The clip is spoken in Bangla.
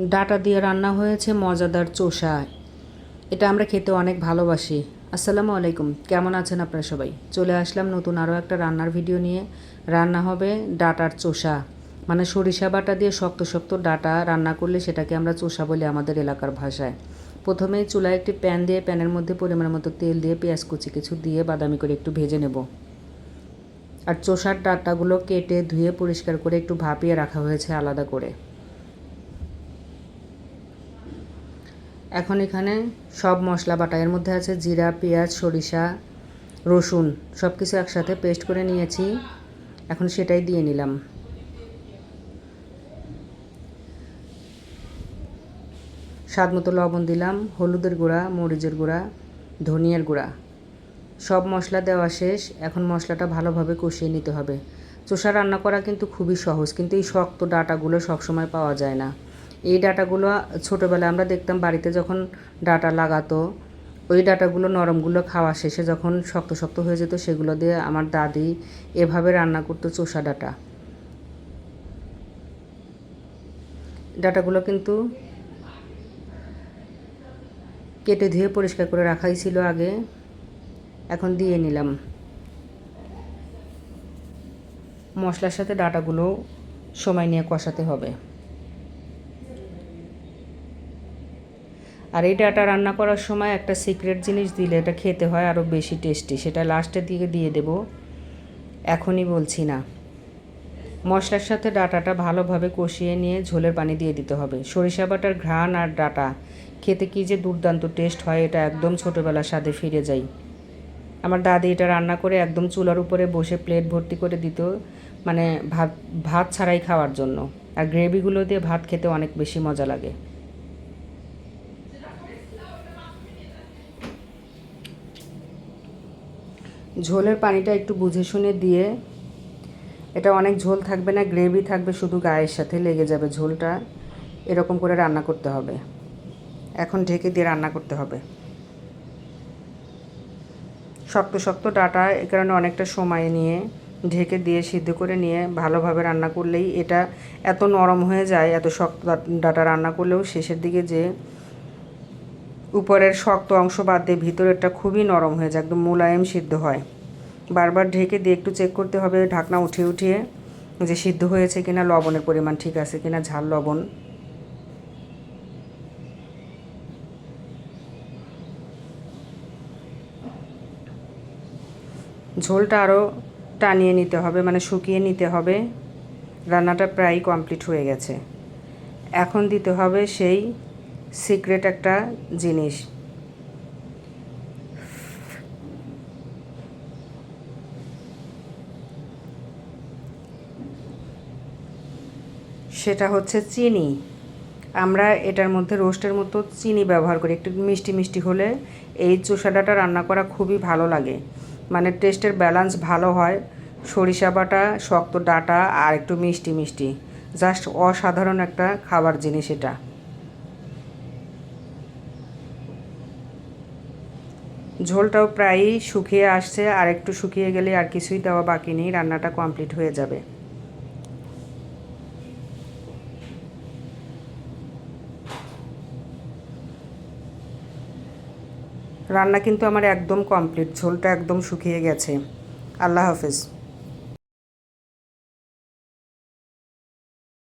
ডাটা দিয়ে রান্না হয়েছে মজাদার চোষা। এটা আমরা খেতে অনেক ভালোবাসি। আসসালামু আলাইকুম, কেমন আছেন আপনারা সবাই? চলে আসলাম নতুন আরও একটা রান্নার ভিডিও নিয়ে। রান্না হবে ডাটার চোষা, মানে সরিষা বাটা দিয়ে শক্ত শক্ত ডাটা রান্না করলে সেটাকে আমরা চোষা বলি আমাদের এলাকার ভাষায়। প্রথমেই চুলায় একটি প্যান দিয়ে প্যানের মধ্যে পরিমাণ মতো তেল দিয়ে পেঁয়াজ কুচি কিছু দিয়ে বাদামি করে একটু ভেজে নেব। আর চোষার ডাটাগুলো কেটে ধুয়ে পরিষ্কার করে একটু ভাপিয়ে রাখা হয়েছে আলাদা করে। এখন এখানে সব মশলা বাটা, এর মধ্যে আছে জিরা, পেঁয়াজ, সরিষা, রসুন, সব কিছু একসাথে পেস্ট করে নিয়েছি। এখন সেটাই দিয়ে নিলাম। স্বাদ মতো লবণ দিলাম, হলুদের গুঁড়া, মরিচের গুঁড়া, ধনিয়ার গুঁড়া। সব মশলা দেওয়া শেষ। এখন মশলাটা ভালোভাবে কষিয়ে নিতে হবে। চোষা রান্না করা কিন্তু খুবই সহজ, কিন্তু এই শক্ত ডাটাগুলো সবসময় পাওয়া যায় না। এই ডাটাগুলো ছোটোবেলায় আমরা দেখতাম বাড়িতে যখন ডাটা লাগাতো, ওই ডাটাগুলো নরমগুলো খাওয়া শেষে যখন শক্ত শক্ত হয়ে যেত সেগুলো দিয়ে আমার দাদি এভাবে রান্না করতো চোষা ডাটা। ডাটাগুলো কিন্তু কেটে ধুয়ে পরিষ্কার করে রাখাই ছিল আগে। এখন দিয়ে নিলাম। মশলার সাথে ডাটাগুলো সময় নিয়ে কষাতে হবে। আর এই ডাটা রান্না করার সময় একটা সিক্রেট জিনিস দিলে এটা খেতে হয় আরও বেশি টেস্টি, সেটা লাস্টের দিকে দিয়ে দেব, এখনই বলছি না। মশলার সাথে ডাটাটা ভালোভাবে কষিয়ে নিয়ে ঝোলের পানি দিয়ে দিতে হবে। সরিষা বাটার ঘ্রাণ আর ডাটা খেতে কী যে দুর্দান্ত টেস্ট হয়, এটা একদম ছোটোবেলার স্বাদে ফিরে যাই। আমার দাদি এটা রান্না করে একদম চুলার উপরে বসে প্লেট ভর্তি করে দিত, মানে ভাত ছাড়াই খাওয়ার জন্য। আর গ্রেভিগুলো দিয়ে ভাত খেতে অনেক বেশি মজা লাগে। ঝোলের পানিটা একটু বুঝে শুনে দিয়ে, এটা অনেক ঝোল থাকবে না, গ্রেভি থাকবে, শুধু গায়ের সাথে লেগে যাবে ঝোলটা, এরকম করে রান্না করতে হবে। এখন ঢেকে দিয়ে রান্না করতে হবে। শক্ত শক্ত ডাটা, এ কারণে অনেকটা সময় নিয়ে ঢেকে দিয়ে সিদ্ধ করে নিয়ে ভালোভাবে রান্না করলেই এটা এত নরম হয়ে যায়। এত শক্ত ডাটা রান্না করলেও শেষের দিকে যে উপরের শক্ত অংশ বাদ দিয়ে ভিতরেরটা খুবই নরম হয়ে যায়, একদম মোলায়েম সিদ্ধ হয়। বারবার ঢেকে দিয়ে একটু চেক করতে হবে ঢাকনা উঠিয়ে উঠিয়ে যে সিদ্ধ হয়েছে কিনা, লবণের পরিমাণ ঠিক আছে কিনা, ঝাল লবণ। ঝোলটা আরও টানিয়ে নিতে হবে, মানে শুকিয়ে নিতে হবে। রান্নাটা প্রায় কমপ্লিট হয়ে গেছে। এখন দিতে হবে সেই সিক্রেট একটা জিনিস, সেটা হচ্ছে চিনি। আমরা এটার মধ্যে রোস্টের মতো চিনি ব্যবহার করি, একটু মিষ্টি মিষ্টি হলে এই চোষা ডাটা রান্না করা খুবই ভালো লাগে, মানে টেস্টের ব্যালেন্স ভালো হয়। সরিষা বাটা, শক্ত ডাটা আর একটু মিষ্টি মিষ্টি, জাস্ট অসাধারণ একটা খাবার জিনিস এটা। ঝোলটাও প্রায়ই শুকিয়ে আসছে, আর একটু শুকিয়ে গেলে আর কিছুই দেওয়া বাকি নেই, রান্নাটা কমপ্লিট হয়ে যাবে। রান্না কিন্তু আমার একদম কমপ্লিট, ঝোলটা একদম শুকিয়ে গেছে। আল্লাহ হাফেজ।